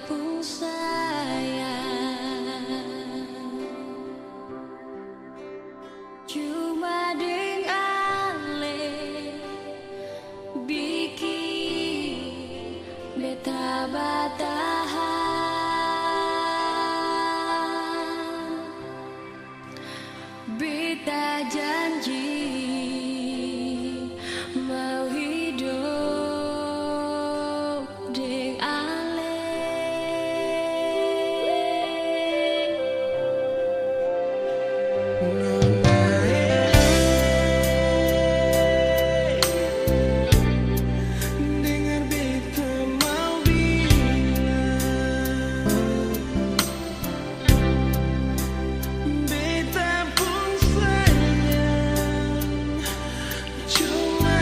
pun sayang, cuma dengan bikin beta batahan. Beta janji mau hidup dengan dengar beta mau bilang, beta pun sayang, cuma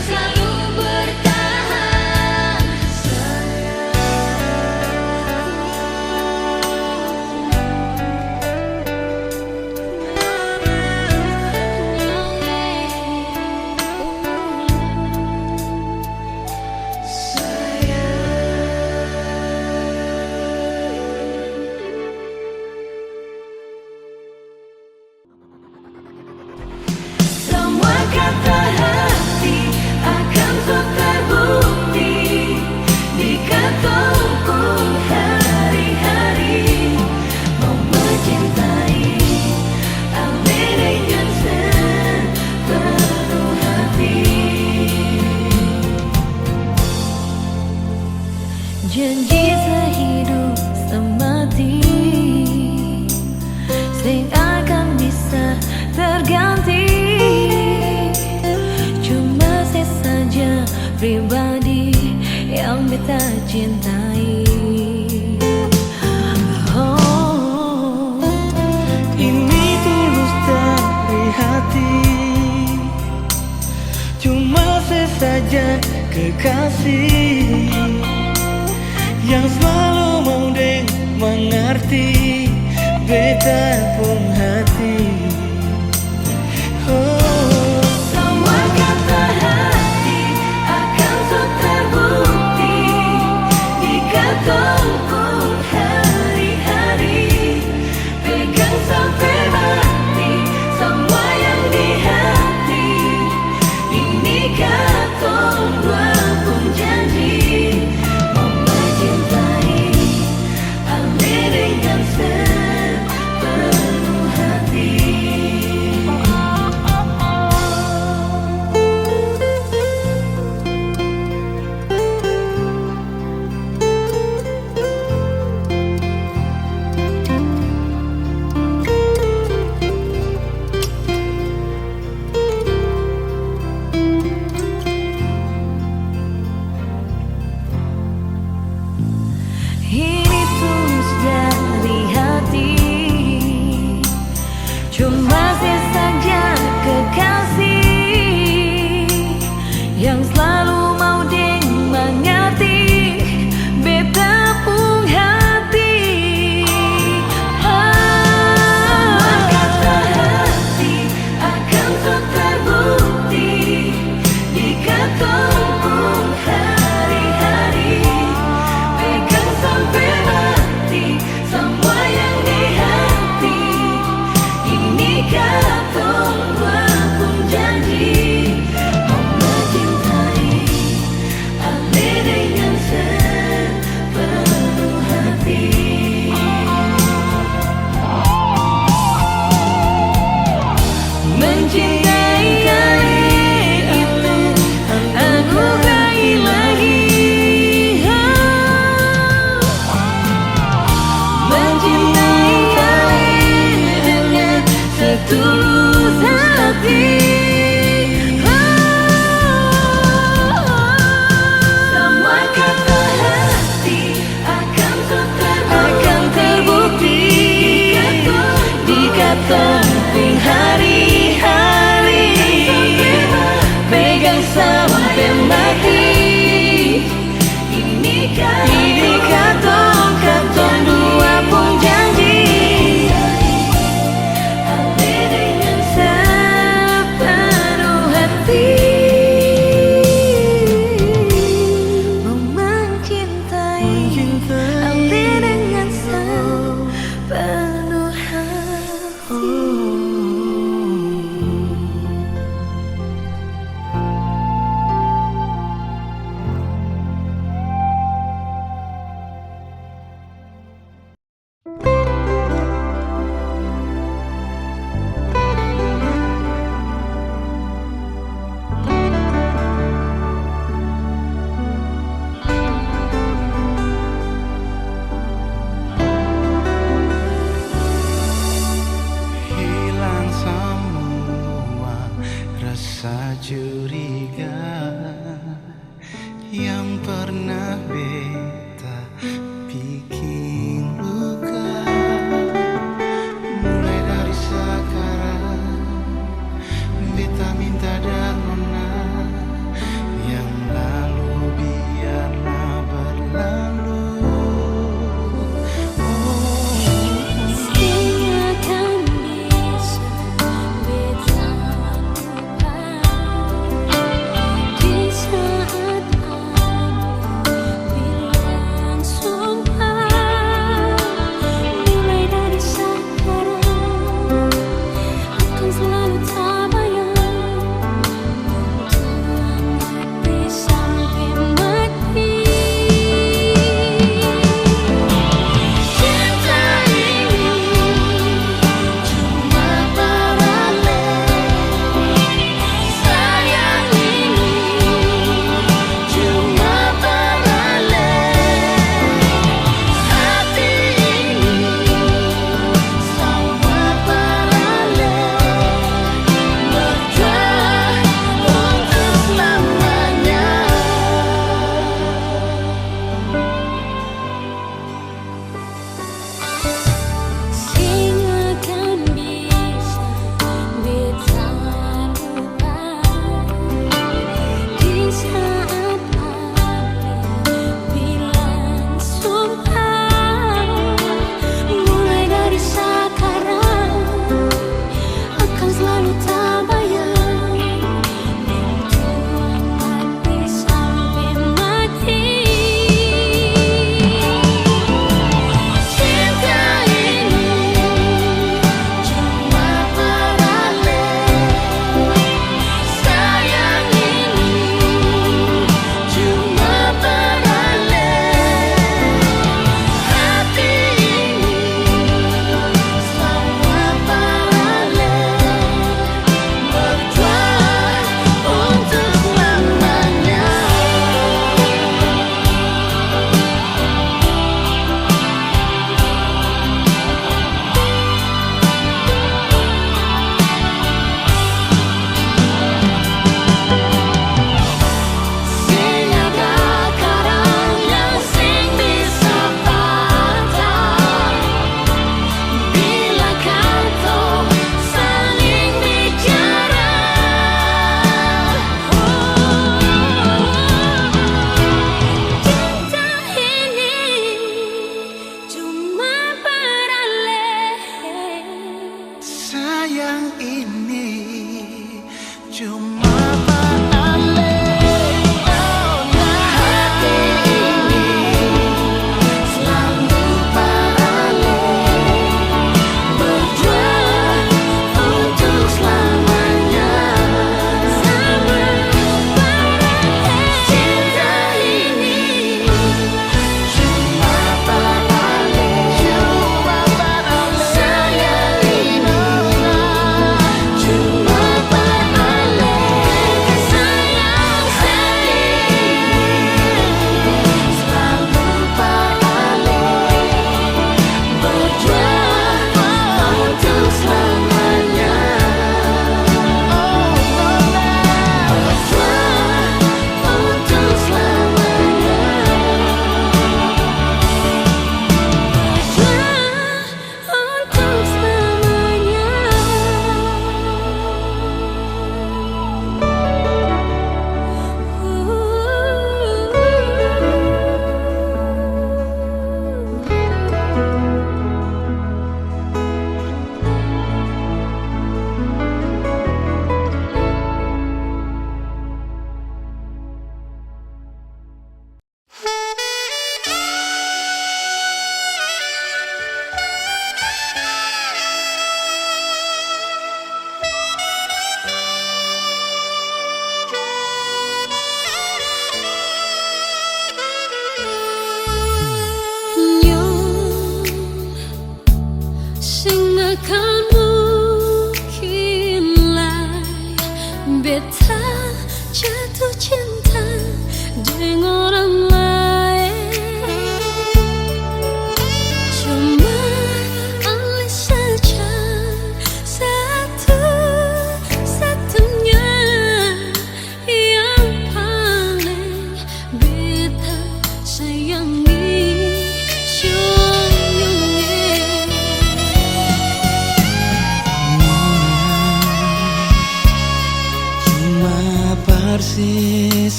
selalu bertahan. Semua kata hati akan sok terbukti di ketungku hari-hari mau mencintai Ame dengan sepenuh hati. Janji sehidup semati sing akan bisa terganti. Cuma saya saja pribadi yang beta cintai. Oh, Ini tulus dari hati, cuma sesaja kekasih yang selalu mau deng mengerti beta pun hati. Oh, semua kata hati akan sok terbukti di ketungku hari-hari. Pegang sampai mati semua yang di hati. Ini katong dua pun janji mau mencintai Ame dengan sepenuh hati. Ini tulus dari hati, cuma saya saja kekasih yang selalu mau deng mengerti beta pun hati. Semua kata hati akan sok terbukti di ketungku hari-hari. Pegang sampai mati semua yang di hati. Ini katong dua pun janji mau mencintai Ame dengan sepenuh hati. Mencintai kali itu anugerah ilahi. Mencintai kali dengan setulus hati. Semua kata hati akan sok terbukti di ketungku hari-hari. Pegang sampai mati. Ini katong dua pun janji Ame dengan sepenuh hati. Mau mencintai Ame dengan sepenuh hati.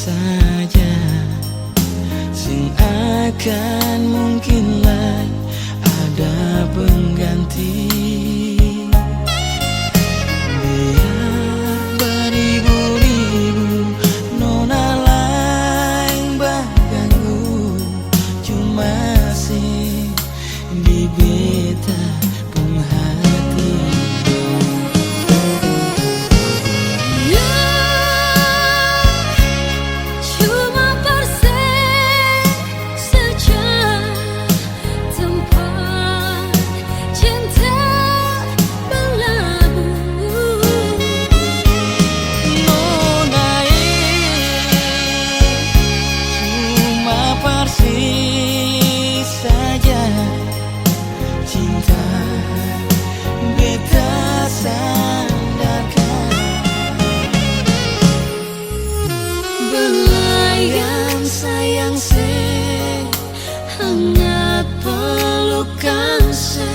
saja sing akan mungkin lah ada pengganti. Biar beribu-ribu nona lain baganggu, cuma sih di beta pun hati. Cuma persen saja tempat cinta berlabuh. Nona cuma persis saja cinta beta sandarkan. Belayan sayang se hangat pelukan se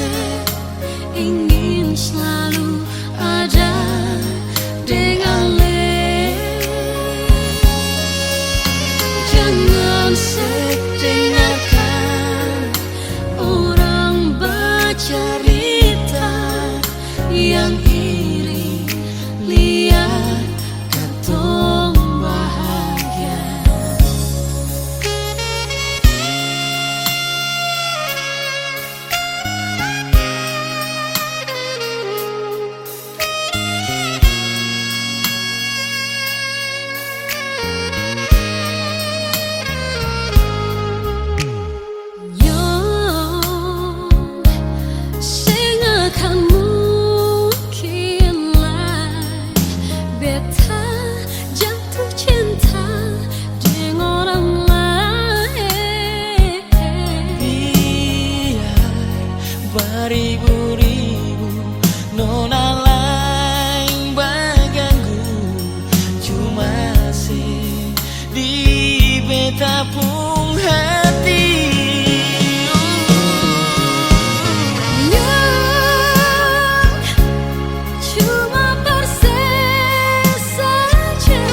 ingin selalu ada dengan le. Jangan sedengarkan orang bercerita yang iri lihat katong bahagia. Sing akan mungkin lah beta jatuh cinta dengan orang lain. Biar beribu-ribu nona lain baganggu, cuma sih di beta pun hati. Cuma persis saja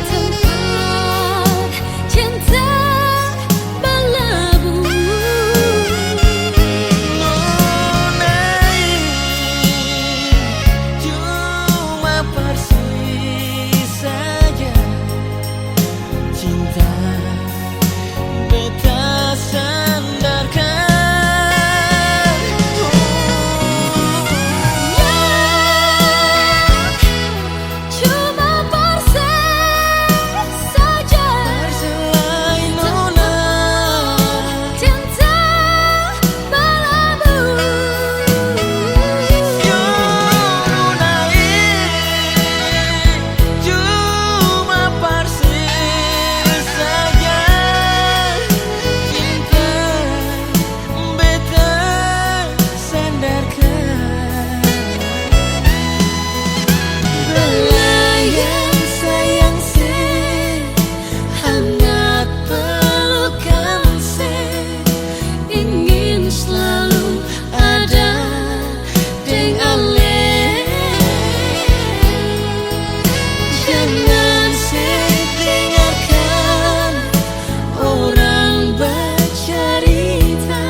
tempat cinta berlabuh. Nona cuma persis saja cinta beta sandarkan. Cuma persis saja Selain nona cinta berlabuh. cuma persis saja cinta beta sandarkan. Belayan sayang se hangat pelukan se ingin selalu ada dengan le. Jangan sedengarkan orang bercerita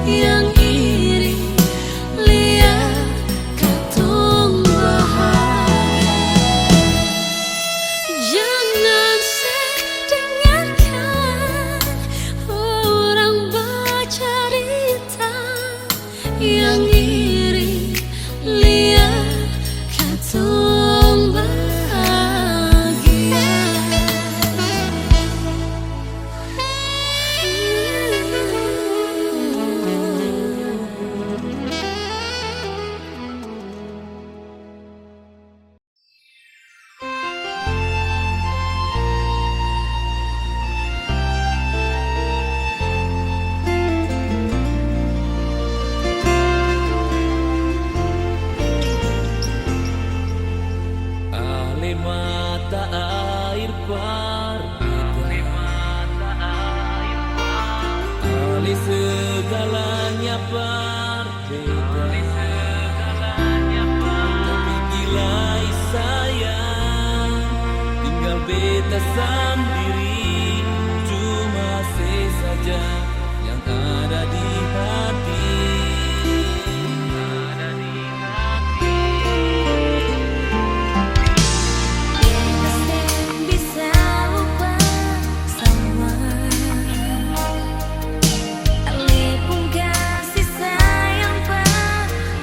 yang iri lihat katong bahagia. Jangan sedengarkan orang bercerita yang iri lihat katong bahagia. Alih mata air alih segalanya berbeda. Tapi gilai sayang tinggal beda. beta sendiri, cuma sesaja yang ada di hati. Bisa lupa sama alipun kasih sayang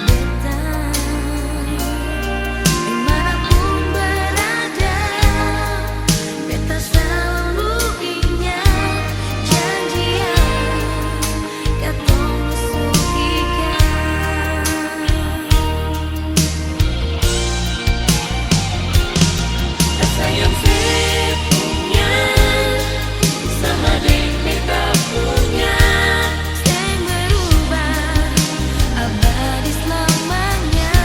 beta, dimanapun berada, beta selalu ingat janjian katong sukikan. Rasa yang sepunya sama deng beta punya, seng berubah abadi selamanya.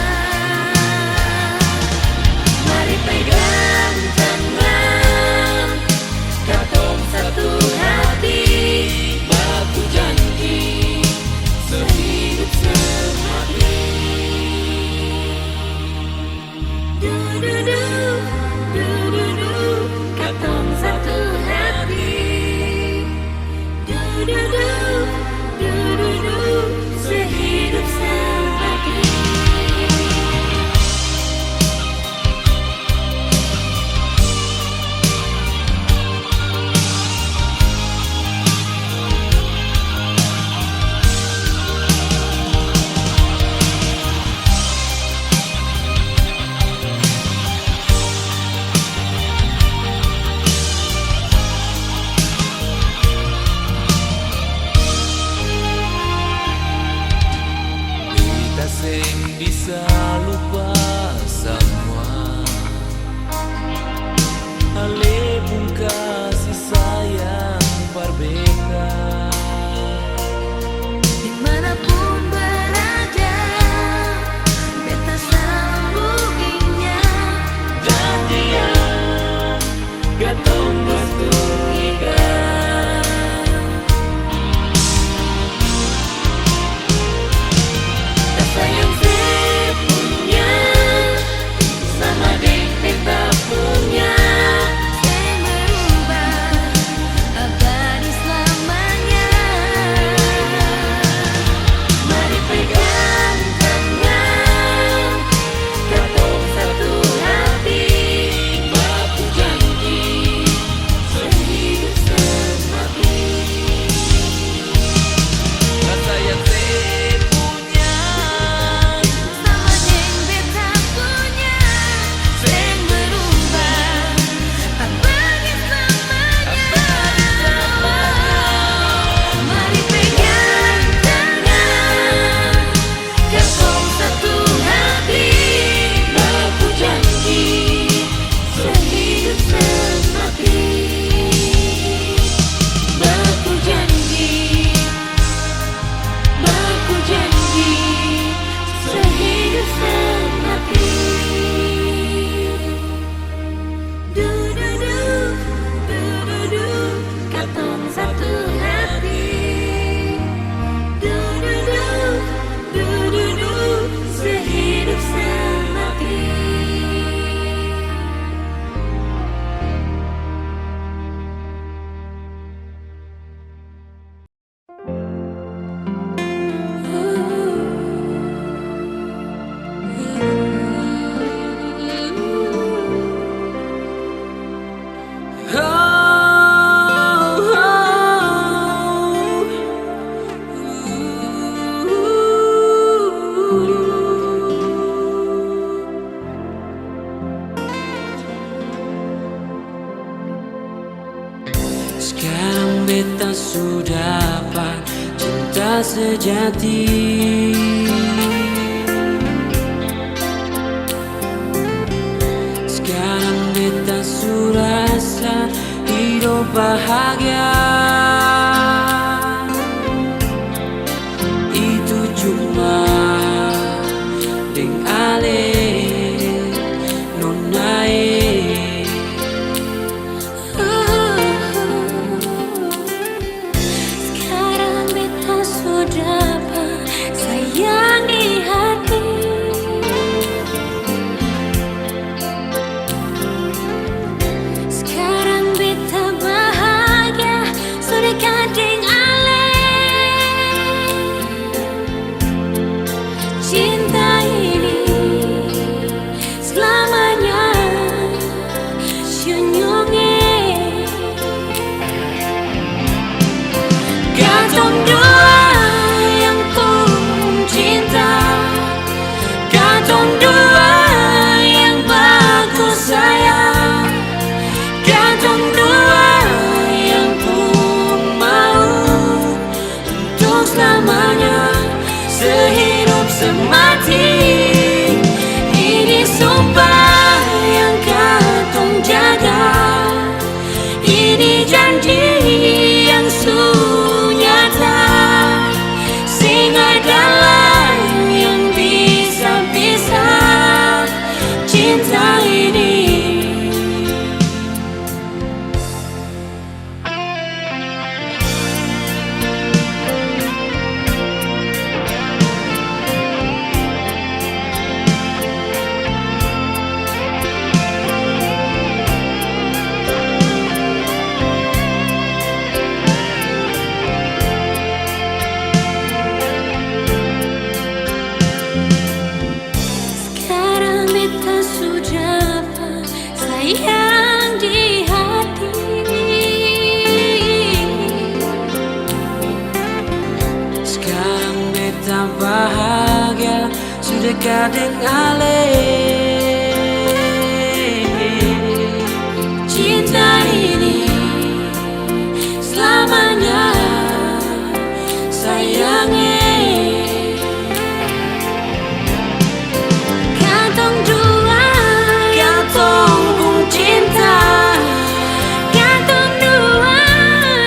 Mari pegang tangan, katong satu hati, baku janji sehidup semati. Du-du-du, du-du-du, katong satu hati. Du-du-du, du-du-du, sehidup semati. Beta seng bisa lupa semua alepun kasih sayang berbeda. Dimanapun berada, beta selalu ingat Janjian katong bertuikan. rasa yang sepunya sama deng beta punya, seng berubah abadi selamanya. Mari pegang tangan, katong satu hati, Baku janji sehidup semati. rasa yang sepunya Sama deng beta punya, seng berubah abadi selamanya. Mari pegang tangan, katong satu hati, baku janji sehidup semati. Baku janji sehidup semati. Du-du-du, du-du-du, katong satu hati. Du-du-du, du-du-du, sehidup semati. Sekarang beta sudah dapat cinta sejati. Sekarang beta sudah rasa hidup bahagia. Itu cuma deng ale nonae. Sekarang beta sudah sayang di hati. Sekarang deng ale. Cinta ini selamanya sayangnya. Kantong dua, Kantong pun cinta, kantong dua,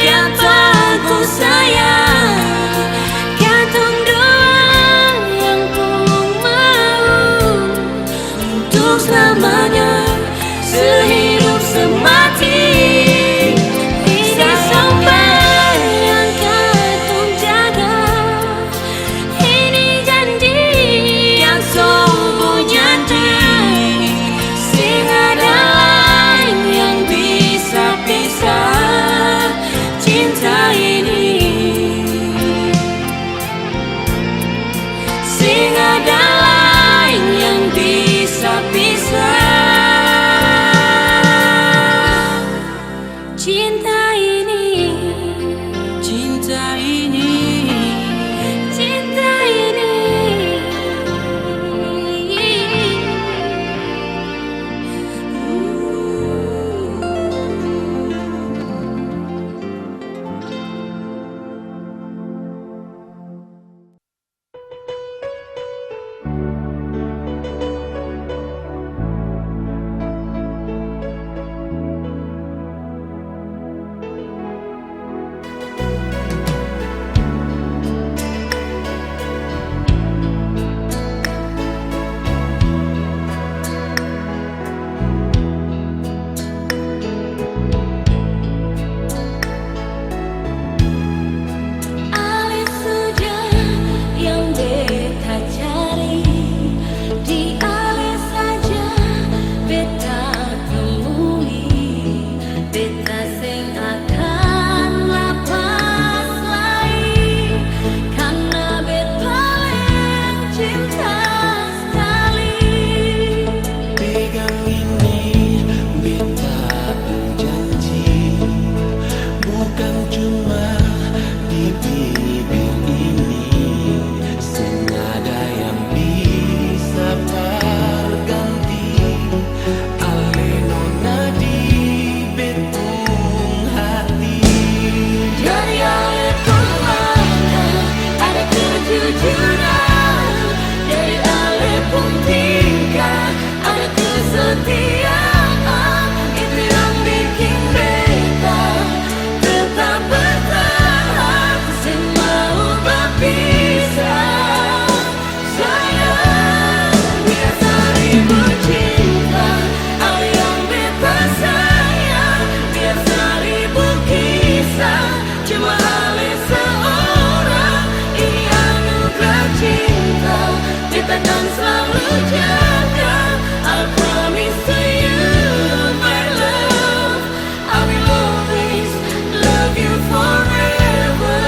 kantong pun sayang. kantong dua yang pun mau Untuk selamanya, sehidup semati. ini sampai yang kantong jaga. Ini janji Yang sungguh janji, sing ada lain yang bisa pisah cinta ini. sing ada lain yang bisa pisah cinta ini, Cinta ini, cinta ini. Alis saja yang beta cari, di alis saja beta temui. Beta sing akan lapas lagi, karena beta yang cinta sekali. Pegang ini beta berjanji, bukan cuma di bibir ini, senada yang bisa berganti. Alenona di betung hati. Dari alipun mata ada kejujuran, dari alipun tingkah ada kesetiaan. Itu yang bikin beta tetap bertahan, sing mau berpisah. Sayang, biasa ribut cinta, ale yang beta sayang. Biasa ribut kisah, cuma ale seorang. Ini anugerah cinta, beta kan selalu jaga. I promise to you, my love, I will always love you forever.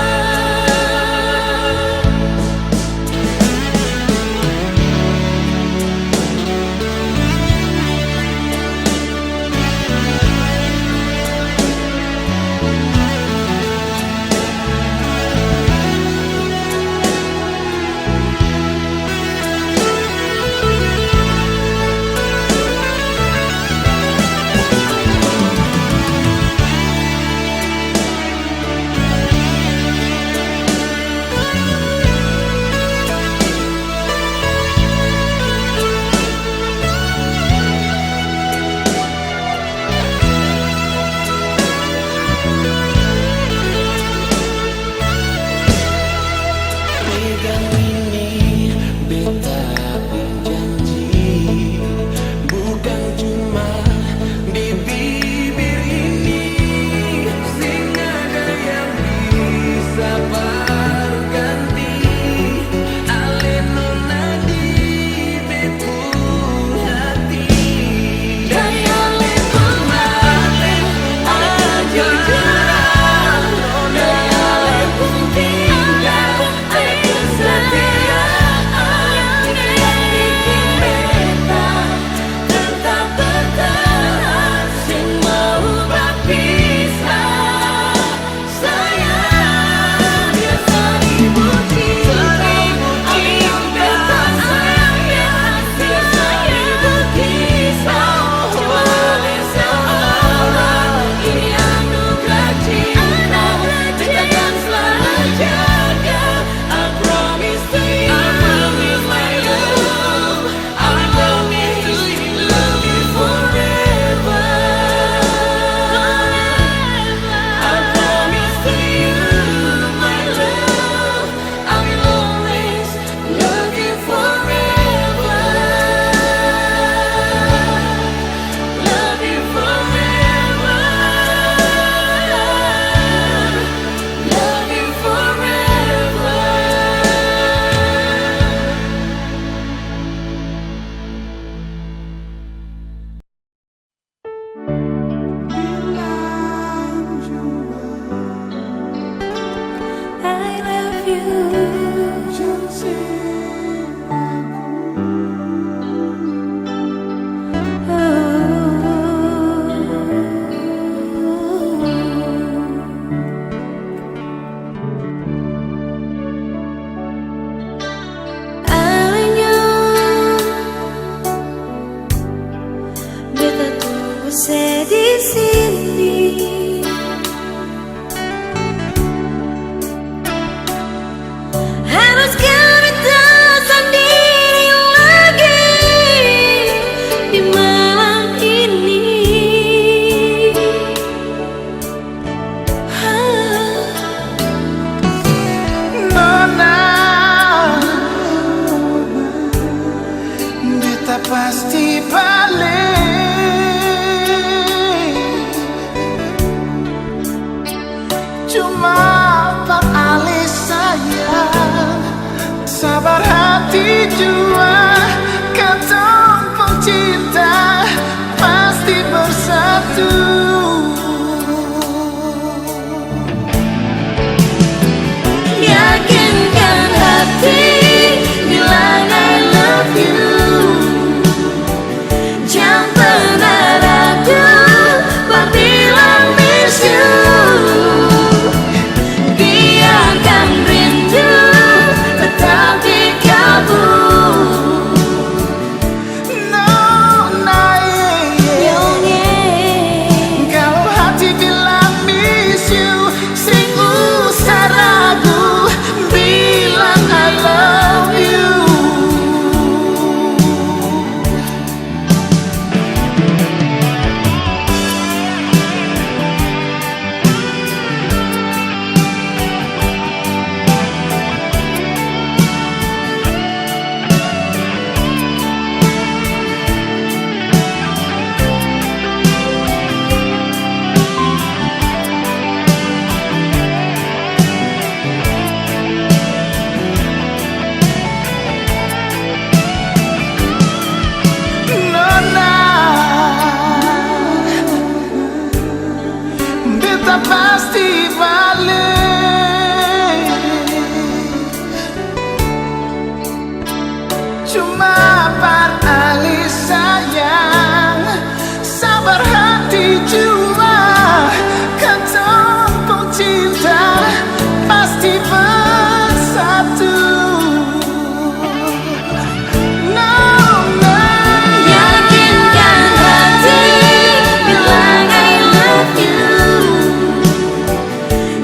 jua, ketemu cinta pasti bersatu. Yakinkan hati, bilang I love you. Jangan pernah ragu, bilang miss you. Biarkan rindu tetap di kalbu. No, nah, kalau hati bilang miss you, sing usah ragu, bilang I love you. Beta pasti balik, cuma barali sayang, sabar hati jua, ketemu cinta pasti bersatu. No, no. Yakinkan hati, bilang I love you.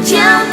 Jangan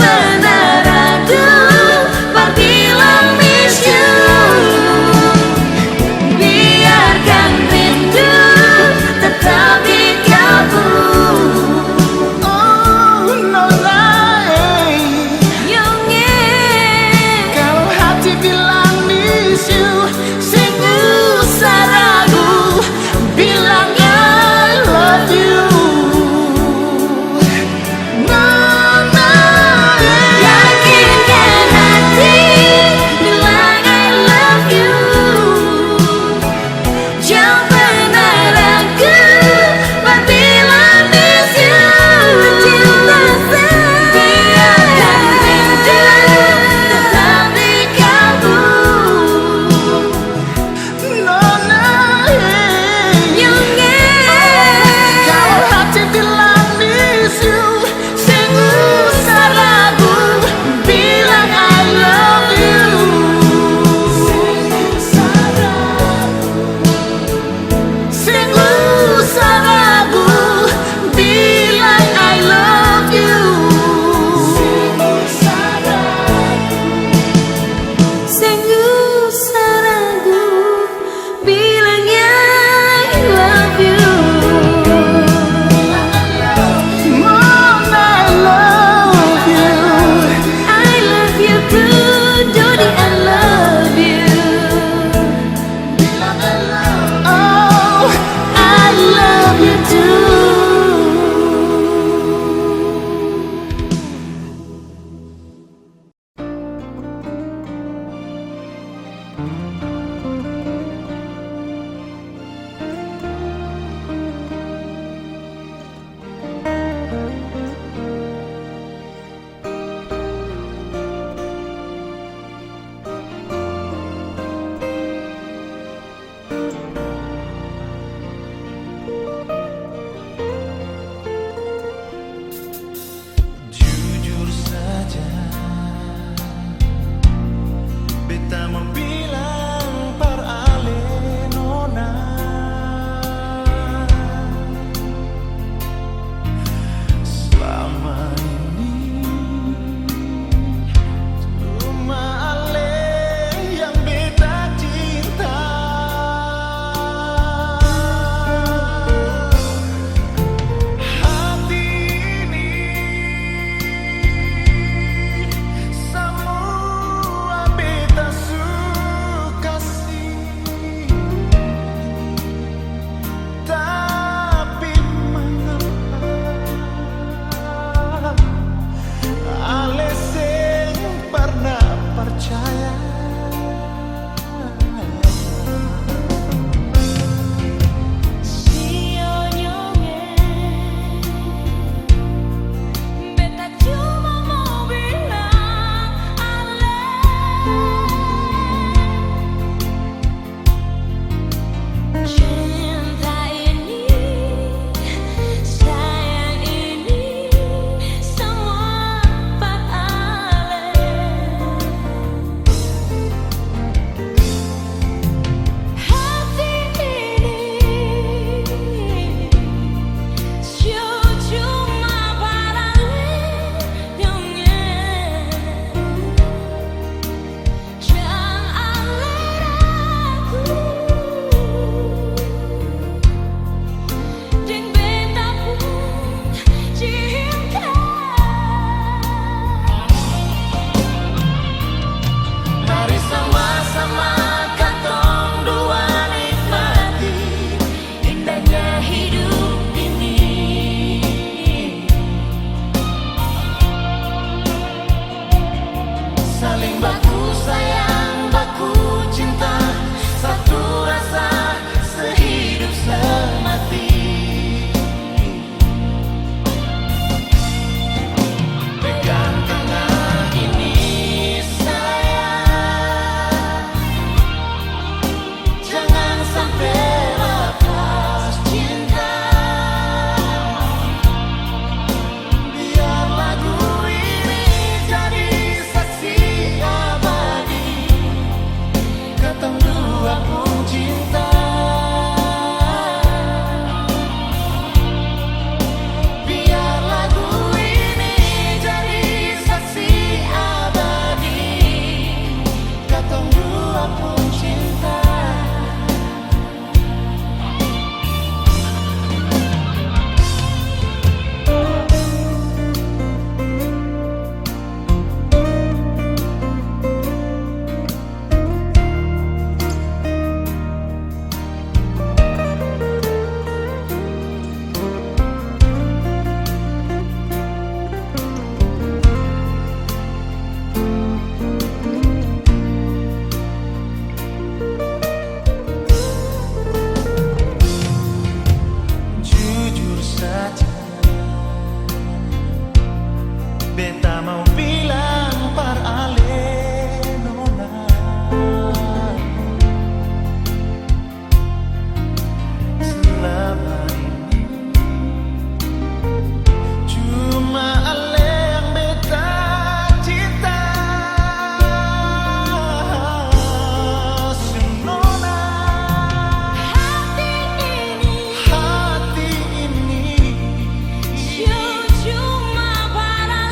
Beta mau bilang par ale nona, selama ini cuma ale yang beta cinta. Senona, Hati ini hati ini cuma para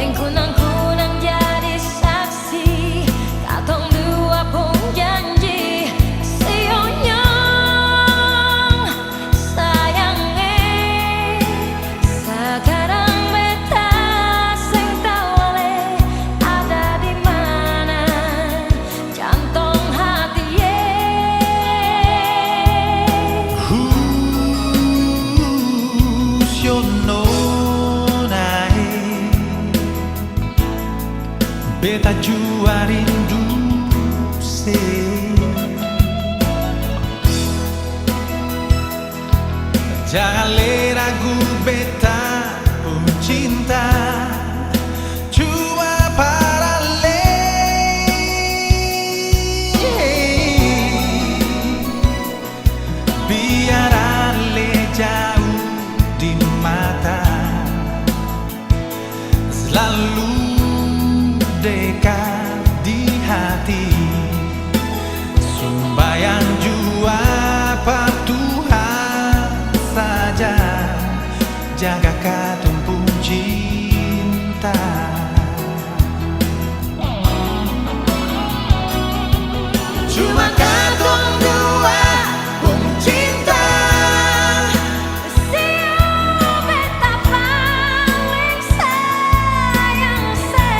Yang kunang-kunang jadi saksi, katong dua pun janji sionyong sayange. Sekarang beta sing tawale ada di mana jantung hati ye. Who's your nonai? Beta jua rindu se. Jangan le ragu beta pun cinta cuma para le. Biar ale jauh di mata, selalu dekat di hati. Sembayang jua per Tuhan saja, jaga katong pun cinta. Cuma katong dua pun cinta. Sio beta paling sayang se.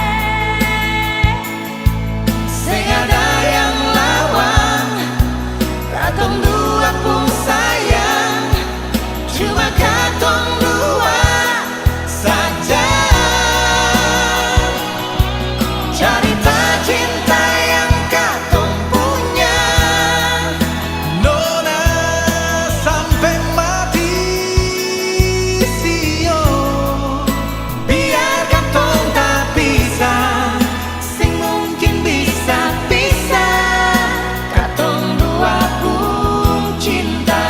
Sing ada yang lawan, katong dua pun sayang. Cuma katong dua saja. Cerita cinta yang katong punya, nona sampai mati. Sio, biar katong tak pisah, sing mungkin bisa pisah. Katong dua pun cinta.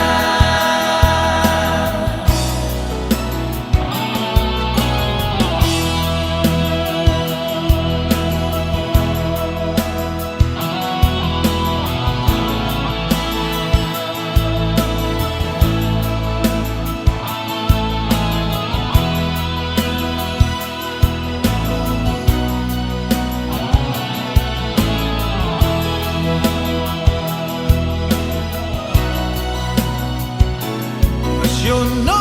Yo no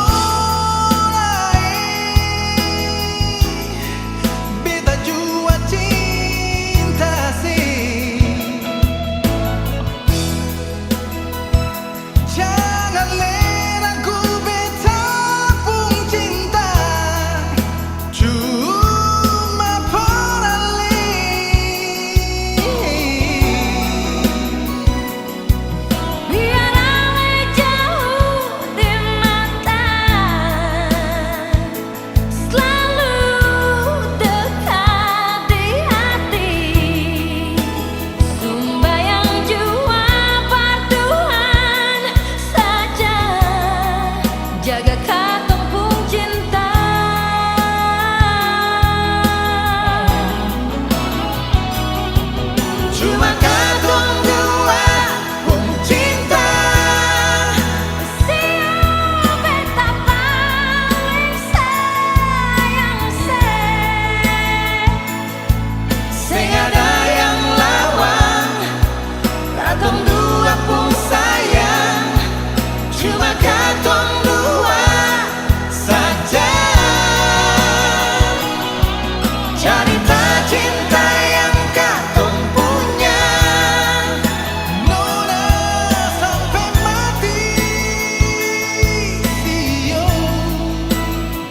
beta jua cinta sih. Jangan le ragu beta pun cinta cuma para le. Biar ale jauh di mata, selalu dekat di hati. Sembayang jua per Tuhan saja, jaga katong pun cinta. Cuma katong dua pun cinta. Sio beta paling sayang se. Sing ada yang lawan, katong dua pun sayang. Cuma katong dua saja. Cerita cinta yang katong punya, nona sampai mati. Sio,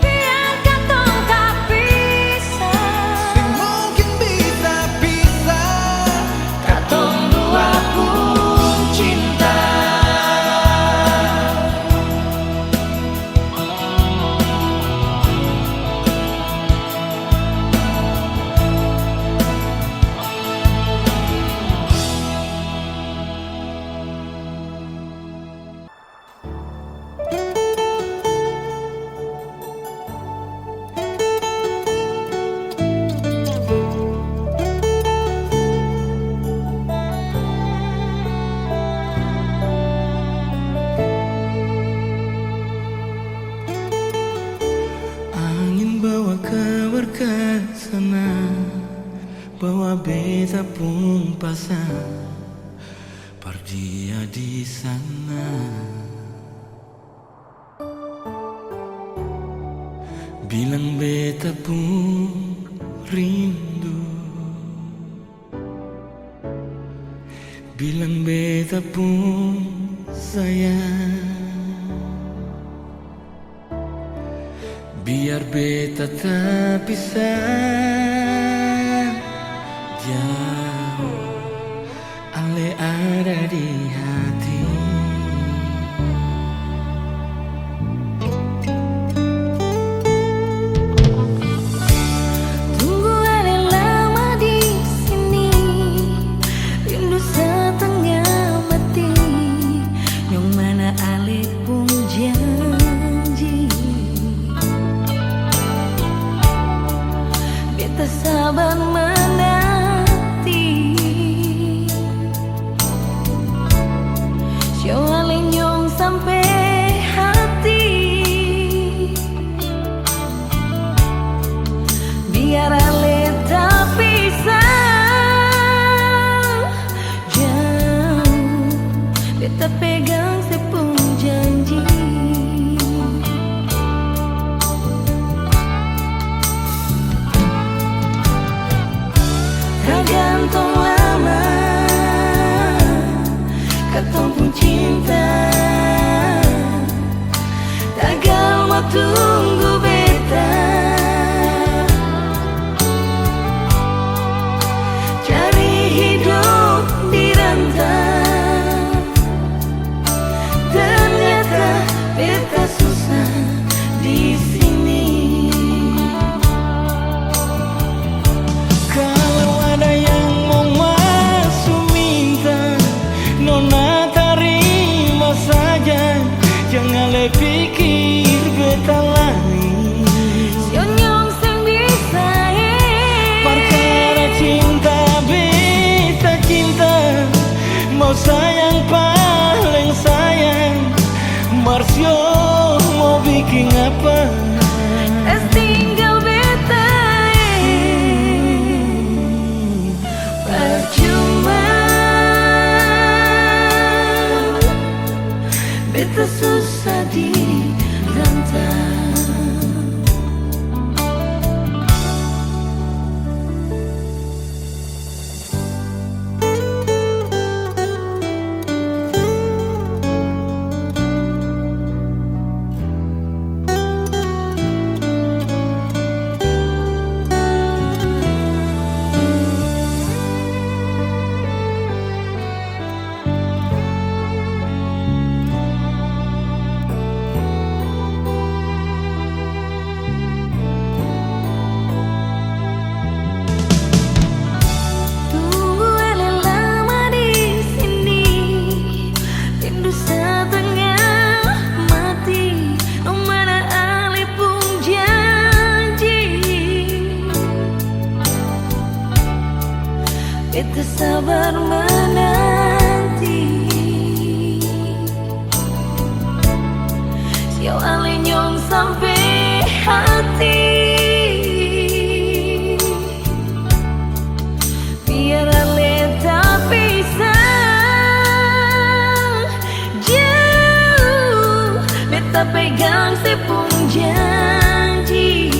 Biar katong tak pisah, sing mungkin bisa pisah. Katong dua pun cinta. sana, bawa beta pun pasang perdia di sana. Bilang beta pun rindu, bilang beta pun sayang. Biar beta tak pisah jauh, ale ada di hati. Tunggu ale lama di sini, rindu setengah mati. Yang mana ale pun janji, beta sabar menanti. Siau ale nyong sampai hati, biar ale tak pisah jauh, beta pegang sepung janji. Tergantung lama katong pun cinta, tagal mau tunggu beta. Cari hidup di rantau, ternyata beta susah di sini. Kalau ada yang mau masuk minta, nona terima saja. Jangan le pikir beta lain. Sionyong sing bisa Perkara cinta beta cinta, mau sayang paling sayang. Marsio mau bikin apa? es tinggal beta percuma. Beta susah di rantau. Tunggu ale lama di sini, rindu setengah mati. Mana ale pun janji, beta sabar menanti. Siau ale nyong sampai hati, biar ale tak pisah jauh, beta pegang sepung janji.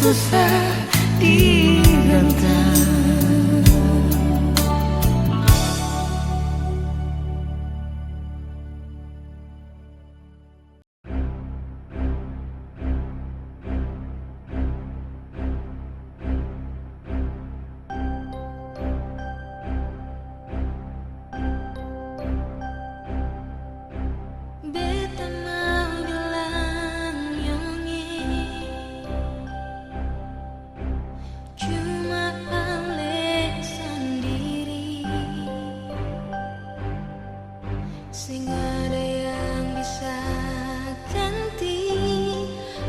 susah direntang. Beta mau bilang nyonge, cuma ale sendiri, sing ada yang bisa ganti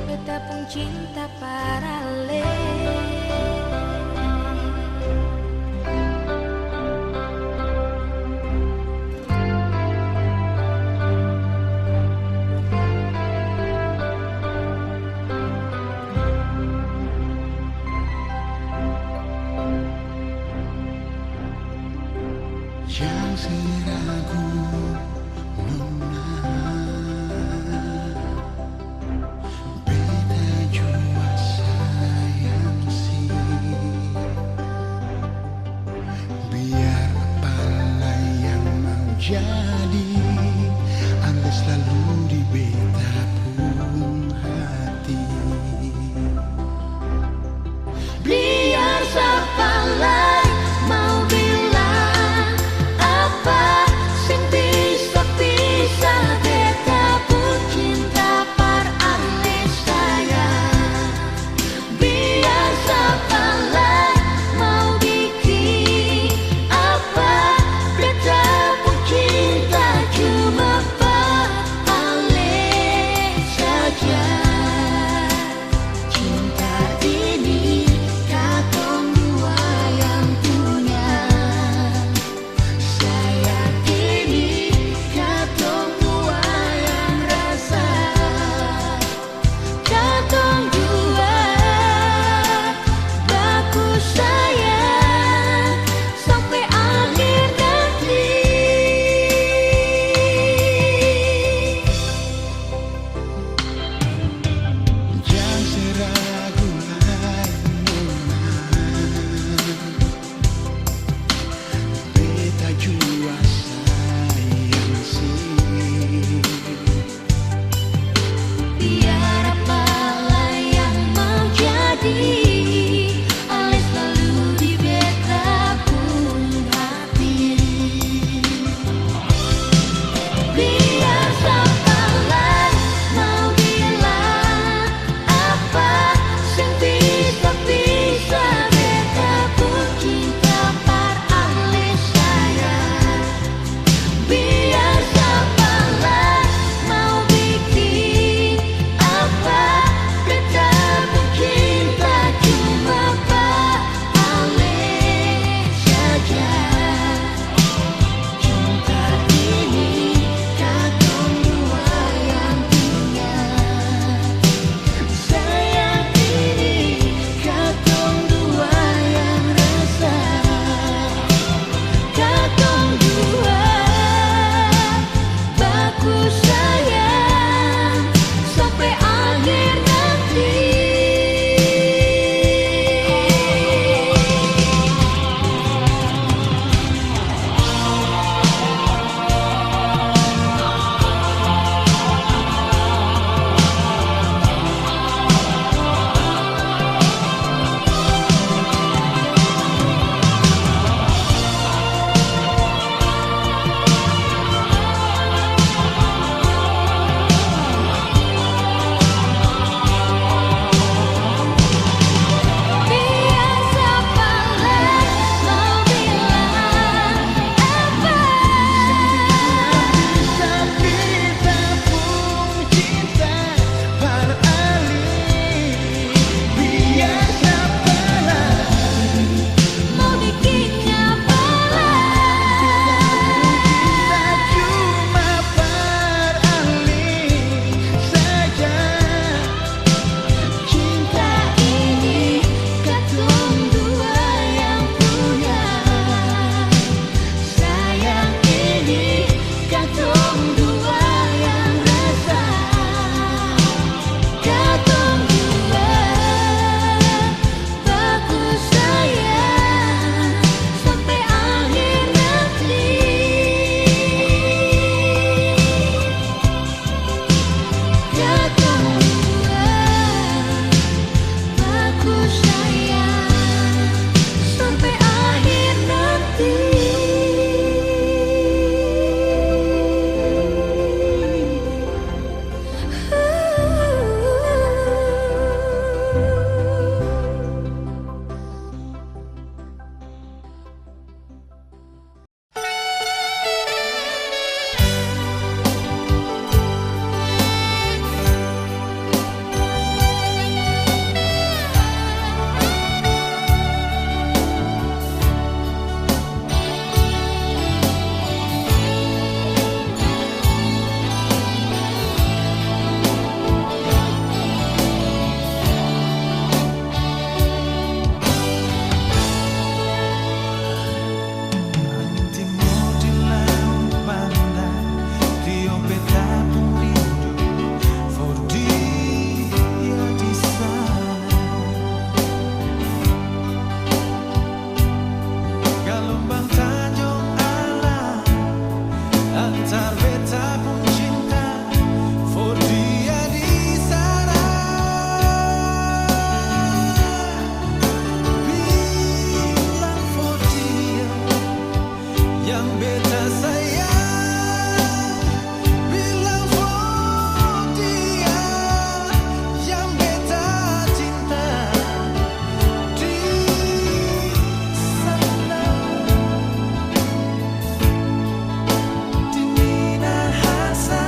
beta pun cinta parale. Yang seragu nona, beta jua sayang si, biar apalah yang mau jadi, anda selalu di beta pun hati. Biar siapa lain mau bilang apa, sing bisa beta pun cinta par ale sayang. Biar siapa lain mau bikin apa, beta pun cinta cuma par ale. yang beta sayang, bilang oh dia yang beta cinta di sana, di Minahasa.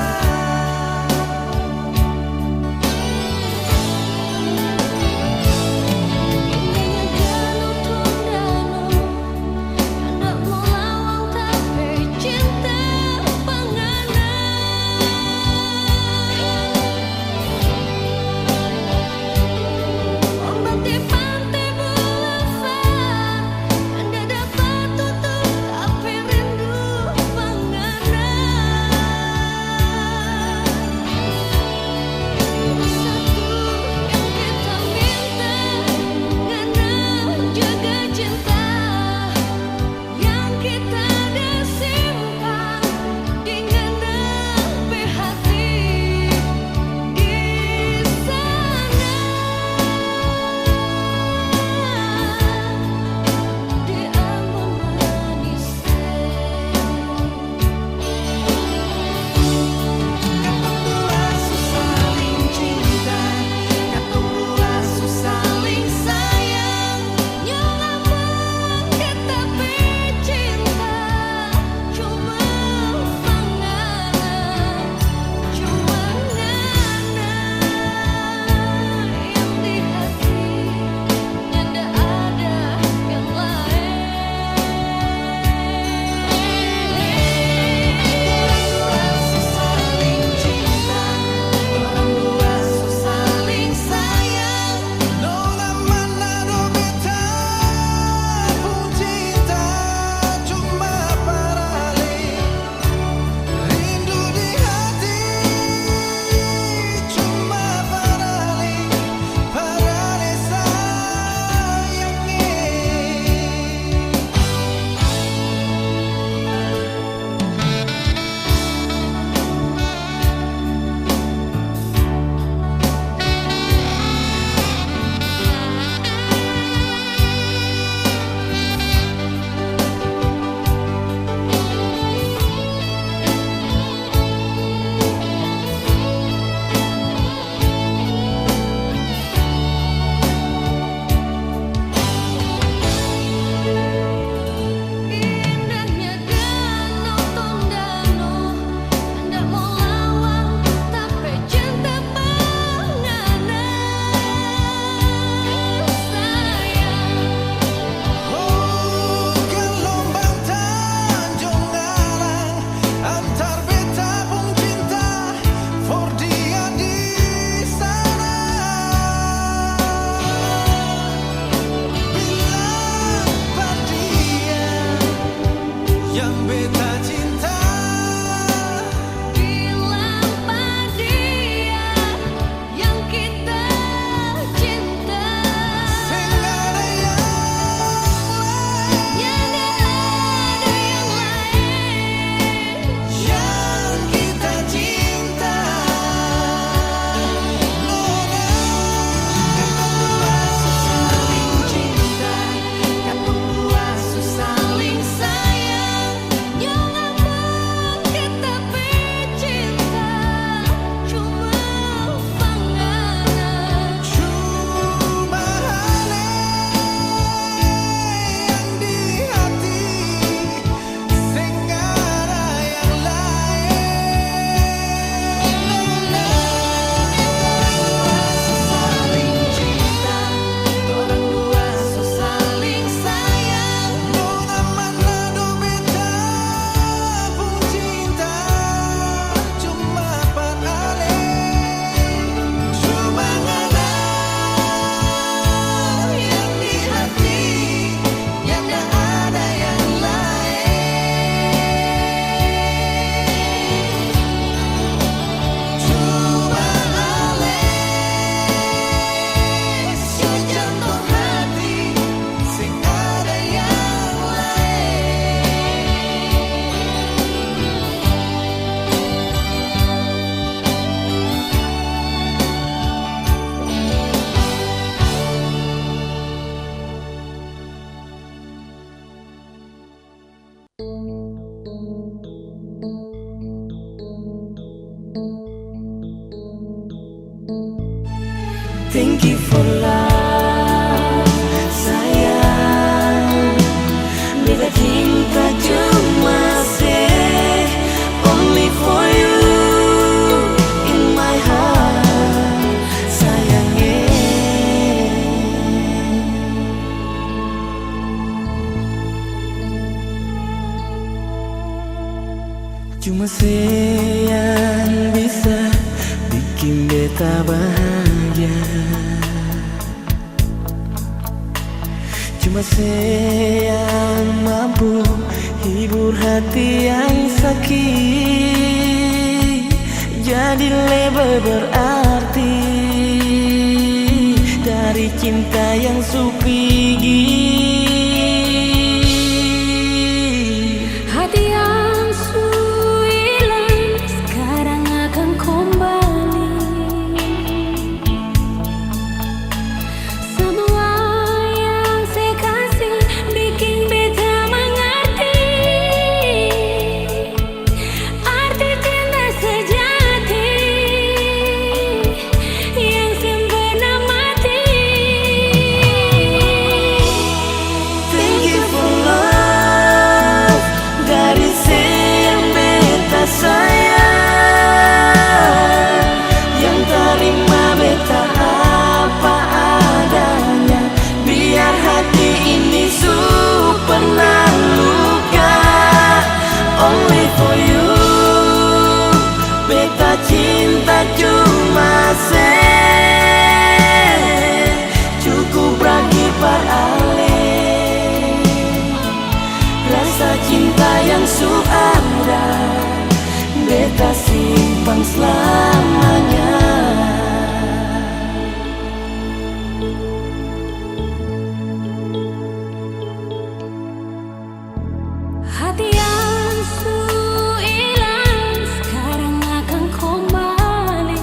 Thank you for love, sayang. Beta cinta cuma say only for you in my heart, sayang. Cuma say yang bisa bikin beta bahagia. Cuma say yang mampu hibur hati yang sakit, jadi lebih berarti dari cinta yang supigi. Hati yang hilang sekarang akan kembali. Semua yang saya kasih bikin beta mengerti arti cinta sejati yang sempurna mati. Thank you for love, dari yang beta sayang, yang terima beta apa adanya. Biar hati ini pernah luka, only for you. Beta cinta cuma say cukup bagi ale. Rasa cinta yang ada, beta simpan selamanya. Hati yang hilang sekarang akan kembali.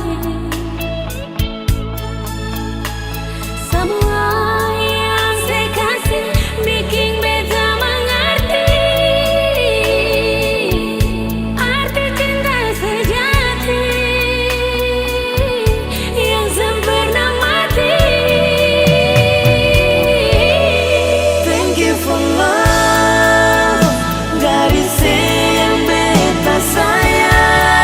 Semua yang saya kasih bikin beta mengerti arti cinta sejati yang sempurna mati. Thank you for love, dari yang beta sayang,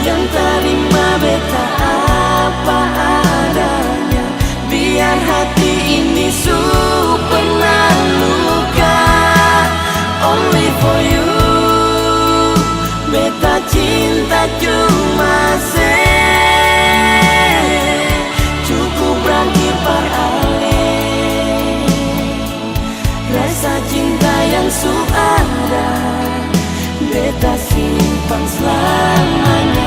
yang terima beta apa adanya. Biar hati ini pernah luka, only for you. Beta cinta cuma say cukup bagi ale. Rasa cinta yang ada, beta simpan selamanya.